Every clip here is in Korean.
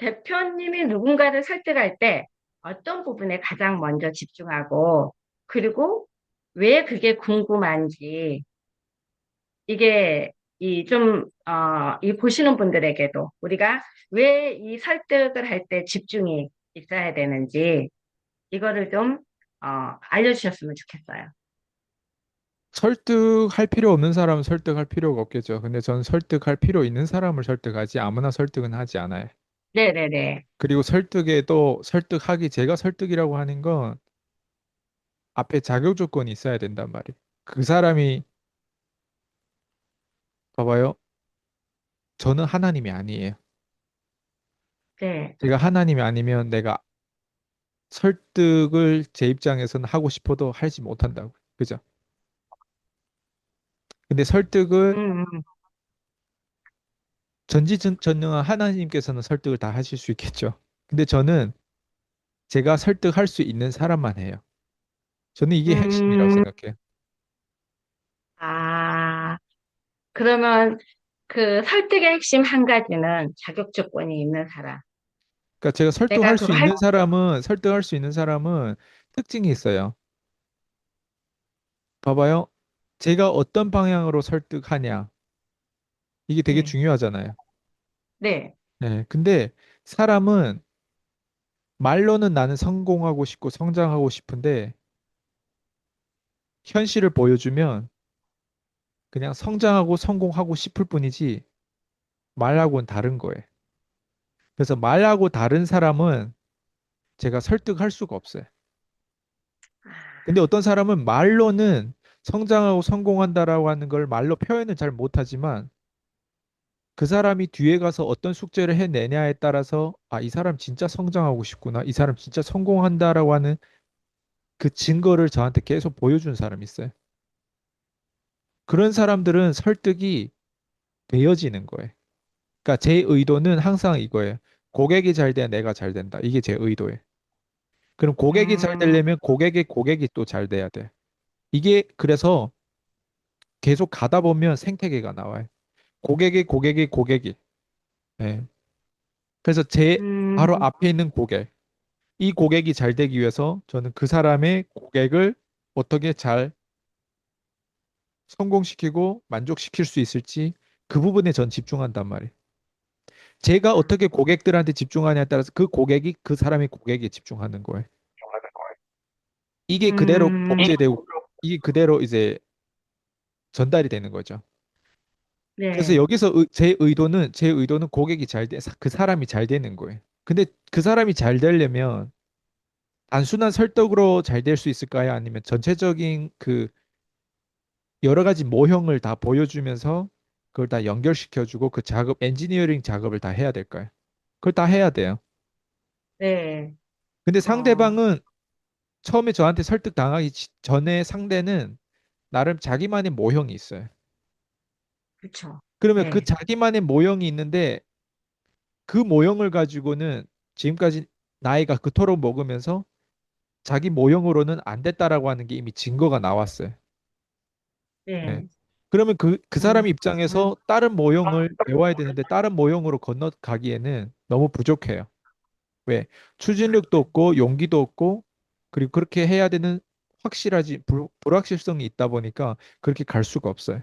대표님이 누군가를 설득할 때 어떤 부분에 가장 먼저 집중하고, 그리고 왜 그게 궁금한지, 이게 이 보시는 분들에게도 우리가 왜 이 설득을 할 때 집중이 있어야 되는지, 이거를 알려주셨으면 좋겠어요. 설득할 필요 없는 사람은 설득할 필요가 없겠죠. 근데 저는 설득할 필요 있는 사람을 설득하지 아무나 설득은 하지 않아요. 네네네. 그리고 설득에도 설득하기 제가 설득이라고 하는 건 앞에 자격 조건이 있어야 된단 말이에요. 그 사람이 봐봐요. 저는 하나님이 아니에요. 네. 제가 하나님이 아니면 내가 설득을 제 입장에서는 하고 싶어도 하지 못한다고. 그죠? 근데 설득을 음, 음. 전지전능한 하나님께서는 설득을 다 하실 수 있겠죠. 근데 저는 제가 설득할 수 있는 사람만 해요. 저는 이게 핵심이라고 음, 생각해요. 아, 그러면 그 설득의 핵심 한 가지는 자격 조건이 있는 사람. 그러니까 제가 내가 설득할 수 그거 할, 있는 사람은 특징이 있어요. 봐봐요. 제가 어떤 방향으로 설득하냐. 이게 되게 네, 중요하잖아요. 네, 네. 근데 사람은 말로는 나는 성공하고 싶고 성장하고 싶은데 현실을 보여주면 그냥 성장하고 성공하고 싶을 뿐이지 말하고는 다른 거예요. 그래서 말하고 다른 사람은 제가 설득할 수가 없어요. 근데 어떤 사람은 말로는 성장하고 성공한다라고 하는 걸 말로 표현을 잘 못하지만 그 사람이 뒤에 가서 어떤 숙제를 해내냐에 따라서 아, 이 사람 진짜 성장하고 싶구나. 이 사람 진짜 성공한다라고 하는 그 증거를 저한테 계속 보여준 사람이 있어요. 그런 사람들은 설득이 되어지는 거예요. 그러니까 제 의도는 항상 이거예요. 고객이 잘 돼야 내가 잘 된다. 이게 제 의도예요. 그럼 고객이 잘 음, 되려면 고객의 고객이 또 잘 돼야 돼. 이게 그래서 계속 가다 보면 생태계가 나와요. 고객이. 예. 그래서 제 음, 바로 앞에 있는 고객. 이 고객이 잘 되기 위해서 저는 그 사람의 고객을 어떻게 잘 성공시키고 만족시킬 수 있을지 그 부분에 전 집중한단 말이에요. 제가 어떻게 고객들한테 집중하냐에 따라서 그 고객이 그 사람의 고객에 집중하는 거예요. 이게 그대로 음, 복제되고 이게 그대로 이제 전달이 되는 거죠. 그래서 네, 여기서 제 의도는 고객이 잘 돼, 그 사람이 잘 되는 거예요. 근데 그 사람이 잘 되려면 단순한 설득으로 잘 될 수 있을까요? 아니면 전체적인 그 여러 가지 모형을 다 보여주면서 그걸 다 연결시켜주고 그 엔지니어링 작업을 다 해야 될까요? 그걸 다 해야 돼요. 네, 근데 어, 상대방은 처음에 저한테 설득 당하기 전에 상대는 나름 자기만의 모형이 있어요. 그쵸. 그러면 그 네, 자기만의 모형이 있는데 그 모형을 가지고는 지금까지 나이가 그토록 먹으면서 자기 모형으로는 안 됐다라고 하는 게 이미 증거가 나왔어요. 네. 네, 그러면 그 음, 사람 입장에서 다른 모형을 배워야 되는데 다른 모형으로 건너가기에는 너무 부족해요. 왜? 추진력도 없고 용기도 없고 그리고 그렇게 해야 되는 불확실성이 있다 보니까 그렇게 갈 수가 없어요.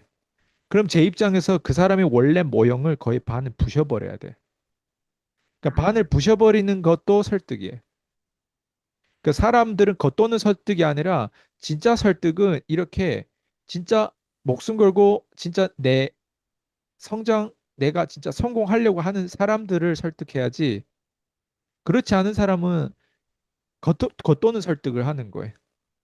그럼 제 입장에서 그 사람의 원래 모형을 거의 반을 부셔버려야 돼. 그러니까 반을 아, 부셔버리는 것도 설득이에요. 그 사람들은 겉도는 설득이 아니라 진짜 설득은 이렇게 진짜 목숨 걸고 진짜 내가 진짜 성공하려고 하는 사람들을 설득해야지. 그렇지 않은 사람은 겉도는 설득을 하는 거예요.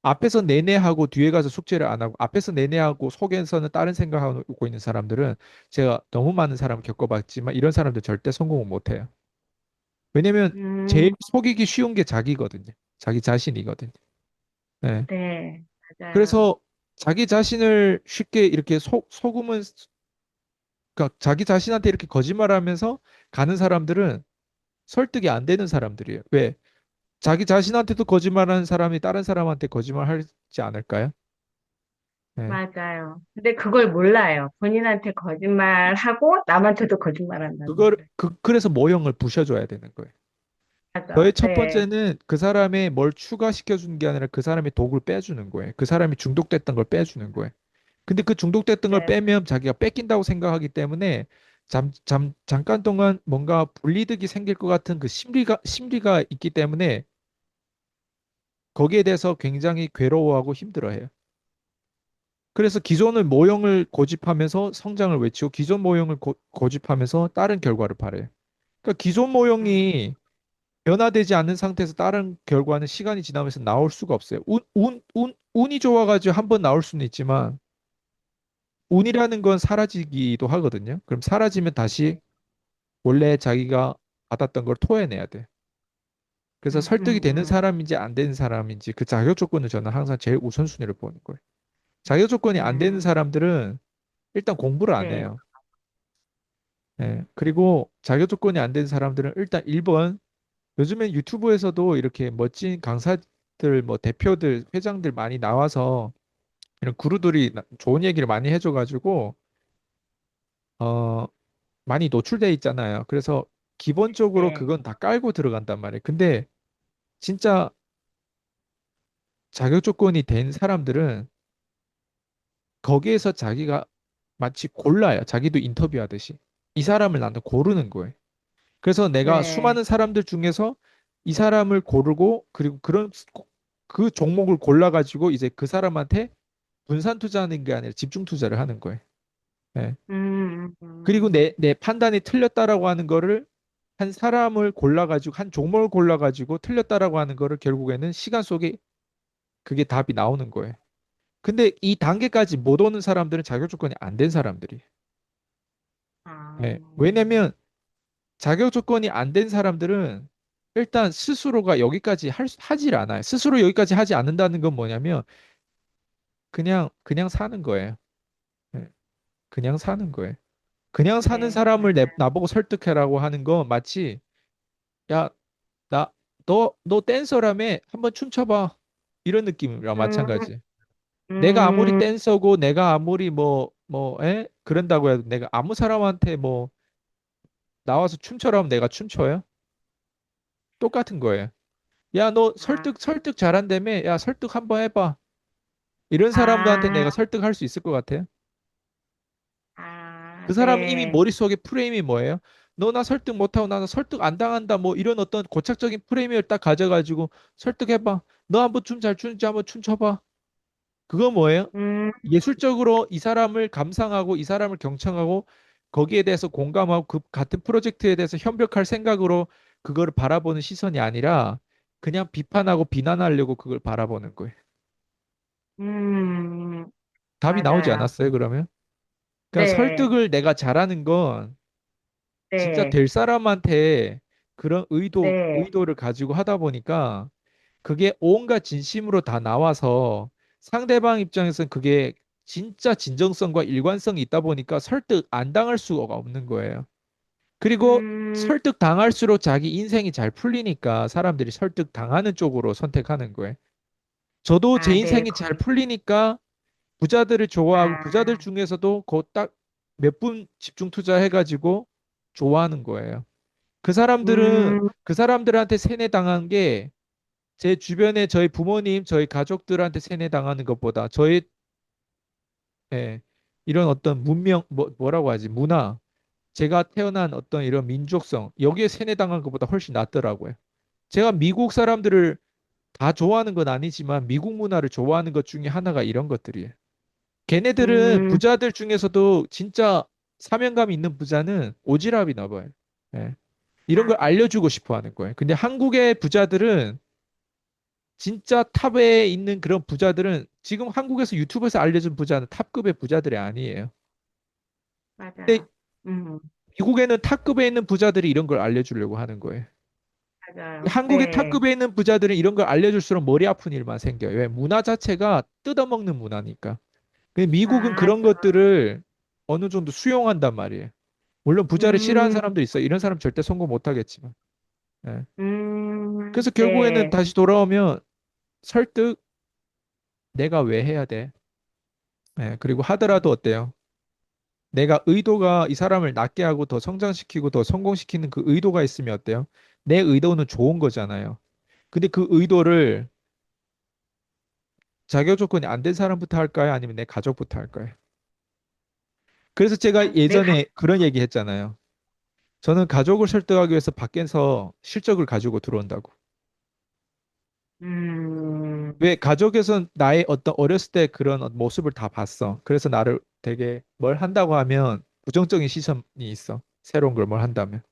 앞에서 내내하고 뒤에 가서 숙제를 안 하고 앞에서 내내하고 속에서는 다른 생각하고 있는 사람들은 제가 너무 많은 사람을 겪어봤지만 이런 사람들 절대 성공을 못 해요. 왜냐면 제일 음, 속이기 쉬운 게 자기거든요. 자기 자신이거든요. 네. 네, 맞아요. 그래서 자기 자신을 쉽게 이렇게 속으면 그러니까 자기 자신한테 이렇게 거짓말하면서 가는 사람들은 설득이 안 되는 사람들이에요. 왜? 자기 자신한테도 거짓말하는 사람이 다른 사람한테 거짓말하지 않을까요? 예. 맞아요. 근데 그걸 몰라요. 본인한테 거짓말하고 남한테도 거짓말한다는 거를. 그래서 모형을 부셔줘야 되는 거예요. 저의 맞아. 첫 네, 번째는 그 사람의 뭘 추가시켜 주는 게 아니라 그 사람의 독을 빼주는 거예요. 그 사람이 중독됐던 걸 빼주는 거예요. 근데 그 중독됐던 걸 네, 빼면 자기가 뺏긴다고 생각하기 때문에 잠깐 동안 뭔가 분리득이 생길 것 같은 그 심리가 있기 때문에 거기에 대해서 굉장히 괴로워하고 힘들어해요. 그래서 기존의 모형을 고집하면서 성장을 외치고 기존 모형을 고집하면서 다른 결과를 바래요. 그러니까 기존 음, 모형이 변화되지 않는 상태에서 다른 결과는 시간이 지나면서 나올 수가 없어요. 운이 좋아가지고 한번 나올 수는 있지만 운이라는 건 사라지기도 하거든요. 그럼 사라지면 다시 네, 원래 자기가 받았던 걸 토해내야 돼. 그래서 음, 설득이 음, 되는 음. 사람인지 안 되는 사람인지 그 자격 조건을 저는 항상 제일 우선순위를 보는 거예요. 자격 조건이 안 되는 음, 사람들은 일단 공부를 안 네, 해요. 예. 그리고 자격 조건이 안 되는 사람들은 일단 1번 요즘엔 유튜브에서도 이렇게 멋진 강사들, 뭐 대표들, 회장들 많이 나와서 이런 구루들이 좋은 얘기를 많이 해줘가지고 어 많이 노출돼 있잖아요. 그래서 기본적으로 네, 그건 다 깔고 들어간단 말이에요. 근데 진짜 자격 조건이 된 사람들은 거기에서 자기가 마치 골라요. 자기도 인터뷰하듯이. 이 사람을 나는 고르는 거예요. 그래서 내가 네, 수많은 사람들 중에서 이 사람을 고르고 그리고 그 종목을 골라가지고 이제 그 사람한테 분산 투자하는 게 아니라 집중 투자를 하는 거예요. 예. 그리고 내 판단이 틀렸다라고 하는 거를 한 사람을 골라가지고 한 종목을 골라가지고 틀렸다라고 하는 거를 결국에는 시간 속에 그게 답이 나오는 거예요. 근데 이 단계까지 못 오는 사람들은 자격 조건이 안 된 사람들이. 아, 예. 왜냐면 자격 조건이 안 된 사람들은 일단 스스로가 여기까지 하질 않아요. 스스로 여기까지 하지 않는다는 건 뭐냐면 그냥 사는 거예요. 예. 그냥 사는 거예요. 그냥 사는 네, 사람을 맞아요. 나보고 설득해라고 하는 건 마치 야, 너 댄서라며 한번 춤춰봐. 이런 느낌이랑 음, 마찬가지. 내가 아무리 음, 댄서고 내가 아무리 그런다고 해도 내가 아무 사람한테 뭐 나와서 춤춰라 하면 내가 춤춰요? 똑같은 거예요. 야, 너 아, 설득 잘한다며? 야, 설득 한번 해봐. 이런 사람들한테 아, 내가 설득할 수 있을 것 같아요? 그 사람 이미 네, 머릿속에 프레임이 뭐예요? 너 나 설득 못하고 나 설득 안 당한다 뭐 이런 어떤 고착적인 프레임을 딱 가져가지고 설득해봐. 너 한번 춤 잘 추는지 한번 춤춰봐. 그거 뭐예요? 음, 예술적으로 이 사람을 감상하고 이 사람을 경청하고 거기에 대해서 공감하고 그 같은 프로젝트에 대해서 협력할 생각으로 그거를 바라보는 시선이 아니라 그냥 비판하고 비난하려고 그걸 바라보는 거예요. 음, 답이 나오지 맞아요. 않았어요, 그러면? 그러니까 네, 설득을 내가 잘하는 건 진짜 네, 될 사람한테 그런 네, 의도를 가지고 하다 보니까 그게 온갖 진심으로 다 나와서 상대방 입장에서는 그게 진짜 진정성과 일관성이 있다 보니까 설득 안 당할 수가 없는 거예요. 그리고 음, 설득 당할수록 자기 인생이 잘 풀리니까 사람들이 설득 당하는 쪽으로 선택하는 거예요. 저도 제 아, 네, 인생이 잘 풀리니까 부자들을 좋아하고 부자들 아, 중에서도 그 딱 몇 분 집중 투자해가지고 좋아하는 거예요. 음, 그 사람들한테 세뇌당한 게 제 주변에 저희 부모님, 저희 가족들한테 세뇌당하는 것보다 예, 이런 어떤 뭐라고 하지? 문화, 제가 태어난 어떤 이런 민족성, 여기에 세뇌당한 것보다 훨씬 낫더라고요. 제가 미국 사람들을 다 좋아하는 건 아니지만 미국 문화를 좋아하는 것 중에 하나가 이런 것들이에요. 걔네들은 음, 부자들 중에서도 진짜 사명감 있는 부자는 오지랖이나 봐요. 예. 이런 걸 아, 알려주고 싶어 하는 거예요. 근데 한국의 부자들은 진짜 탑에 있는 그런 부자들은 지금 한국에서 유튜브에서 알려준 부자는 탑급의 부자들이 아니에요. 근데 맞아요. 미국에는 탑급에 있는 부자들이 이런 걸 알려주려고 하는 거예요. 맞아요. 한국의 네. 탑급에 있는 부자들은 이런 걸 알려줄수록 머리 아픈 일만 생겨요. 왜? 문화 자체가 뜯어먹는 문화니까. 근데 미국은 그런 맞아. 것들을 어느 정도 수용한단 말이에요. 물론 부자를 싫어하는 음, 사람도 있어요. 이런 사람 절대 성공 못 하겠지만. 예. 그래서 결국에는 네. 다시 돌아오면 설득 내가 왜 해야 돼? 예, 그리고 하더라도 어때요? 내가 의도가 이 사람을 낫게 하고 더 성장시키고 더 성공시키는 그 의도가 있으면 어때요? 내 의도는 좋은 거잖아요. 근데 그 의도를 자격 조건이 안 된 사람부터 할까요? 아니면 내 가족부터 할까요? 그래서 제가 내 가, 예전에 그런 얘기 했잖아요. 저는 가족을 설득하기 위해서 밖에서 실적을 가지고 들어온다고. 음, 왜 가족에선 나의 어떤 어렸을 때 그런 모습을 다 봤어. 그래서 나를 되게 뭘 한다고 하면 부정적인 시선이 있어. 새로운 걸 뭘 한다면.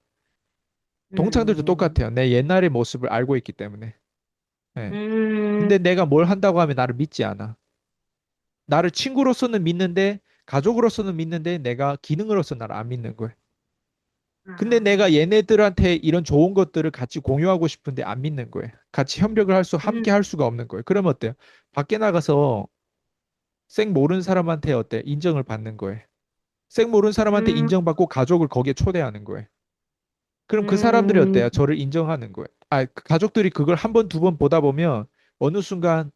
동창들도 음, 똑같아요. 내 옛날의 모습을 알고 있기 때문에. 예. 음, 근데 내가 뭘 한다고 하면 나를 믿지 않아. 나를 친구로서는 믿는데 가족으로서는 믿는데 내가 기능으로서 나를 안 믿는 거예요. 근데 아, 내가 얘네들한테 이런 좋은 것들을 같이 공유하고 싶은데 안 믿는 거예요. 같이 협력을 음, 함께 할 수가 없는 거예요. 그러면 어때요? 밖에 나가서 생 모르는 사람한테 어때? 인정을 받는 거예요. 생 모르는 사람한테 음, 인정받고 가족을 거기에 초대하는 거예요. 그럼 그 사람들이 음, 어때요? 저를 인정하는 거예요. 그 가족들이 그걸 한 번, 두 번 보다 보면 어느 순간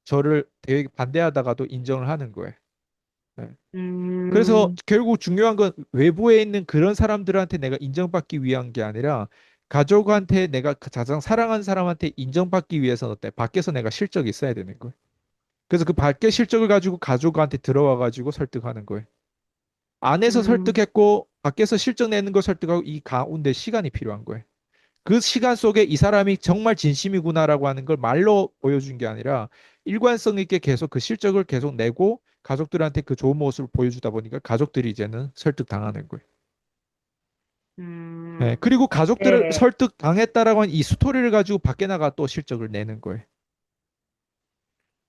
저를 되게 반대하다가도 인정을 하는 거예요. 네. 그래서 음, 결국 중요한 건 외부에 있는 그런 사람들한테 내가 인정받기 위한 게 아니라 가족한테 내가 가장 사랑하는 사람한테 인정받기 위해서는 어때? 밖에서 내가 실적이 있어야 되는 거예요. 그래서 그 밖에 실적을 가지고 가족한테 들어와 가지고 설득하는 거예요. 안에서 음, 설득했고 밖에서 실적 내는 걸 설득하고 이 가운데 시간이 필요한 거예요. 그 시간 속에 이 사람이 정말 진심이구나라고 하는 걸 말로 보여준 게 아니라 일관성 있게 계속 그 실적을 계속 내고 가족들한테 그 좋은 모습을 보여주다 보니까 가족들이 이제는 설득당하는 거예요. 예, 음, 그리고 가족들을 네, 설득당했다라고 하는 이 스토리를 가지고 밖에 나가 또 실적을 내는 거예요.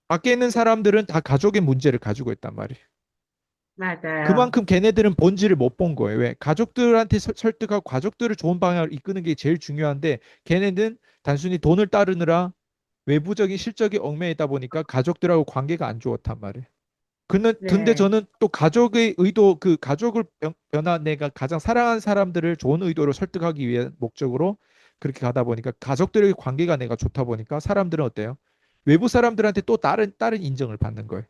밖에 있는 사람들은 다 가족의 문제를 가지고 있단 말이에요. 맞아요. 그만큼 걔네들은 본질을 못 본 거예요. 왜? 가족들한테 설득하고 가족들을 좋은 방향으로 이끄는 게 제일 중요한데 걔네는 단순히 돈을 따르느라 외부적인 실적이 얽매이다 보니까 가족들하고 관계가 안 좋았단 말이에요. 근데 네, 저는 또 가족의 의도, 그 가족을 변화, 내가 가장 사랑하는 사람들을 좋은 의도로 설득하기 위한 목적으로 그렇게 가다 보니까 가족들의 관계가 내가 좋다 보니까 사람들은 어때요? 외부 사람들한테 또 다른 인정을 받는 거예요.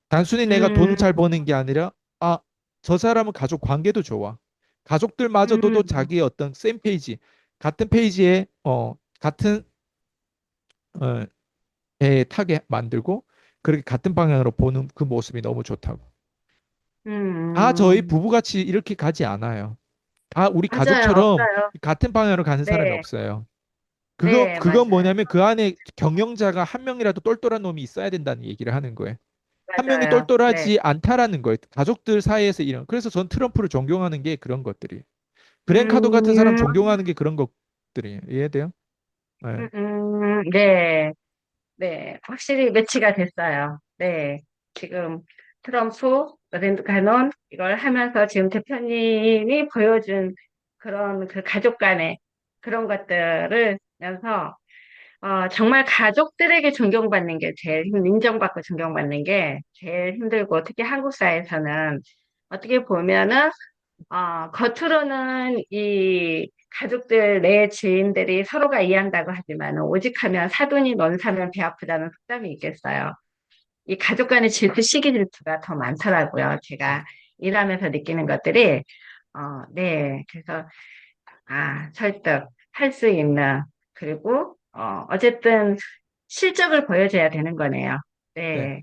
단순히 내가 돈을 음, 잘 버는 게 아니라, 아, 저 사람은 가족 관계도 좋아. 가족들마저도 또 음, 자기의 어떤 센 페이지, 같은 페이지에, 같은, 어, 배에 타게 만들고, 그렇게 같은 방향으로 보는 그 모습이 너무 좋다고. 다 저희 음, 부부같이 이렇게 가지 않아요. 다 우리 맞아요. 가족처럼 없어요. 같은 방향으로 가는 사람이 네, 없어요. 네, 그건 맞아요. 뭐냐면 그 안에 경영자가 한 명이라도 똘똘한 놈이 있어야 된다는 얘기를 하는 거예요. 한 명이 맞아요. 네. 똘똘하지 않다라는 거예요. 가족들 사이에서 이런. 그래서 전 트럼프를 존경하는 게 그런 것들이. 그랭카도 같은 사람 음, 존경하는 게 그런 것들이에요. 이해돼요? 네. 네. 네, 확실히 매치가 됐어요. 네, 지금 트럼프, 랜드 가논 이걸 하면서 지금 대표님이 보여준 그런 그 가족 간의 그런 것들을 면서 정말 가족들에게 존경받는 게 인정받고 존경받는 게 제일 힘들고 특히 한국 사회에서는 어떻게 보면은 겉으로는 이 가족들, 내 지인들이 서로가 이해한다고 하지만, 오직 하면 사돈이 넌 사면 배 아프다는 속담이 있겠어요. 이 가족 간의 질투, 시기 질투가 더 많더라고요. 제가 일하면서 느끼는 것들이, 네. 그래서, 설득, 할 수 있는, 그리고, 어쨌든 실적을 보여줘야 되는 거네요. 네. 네.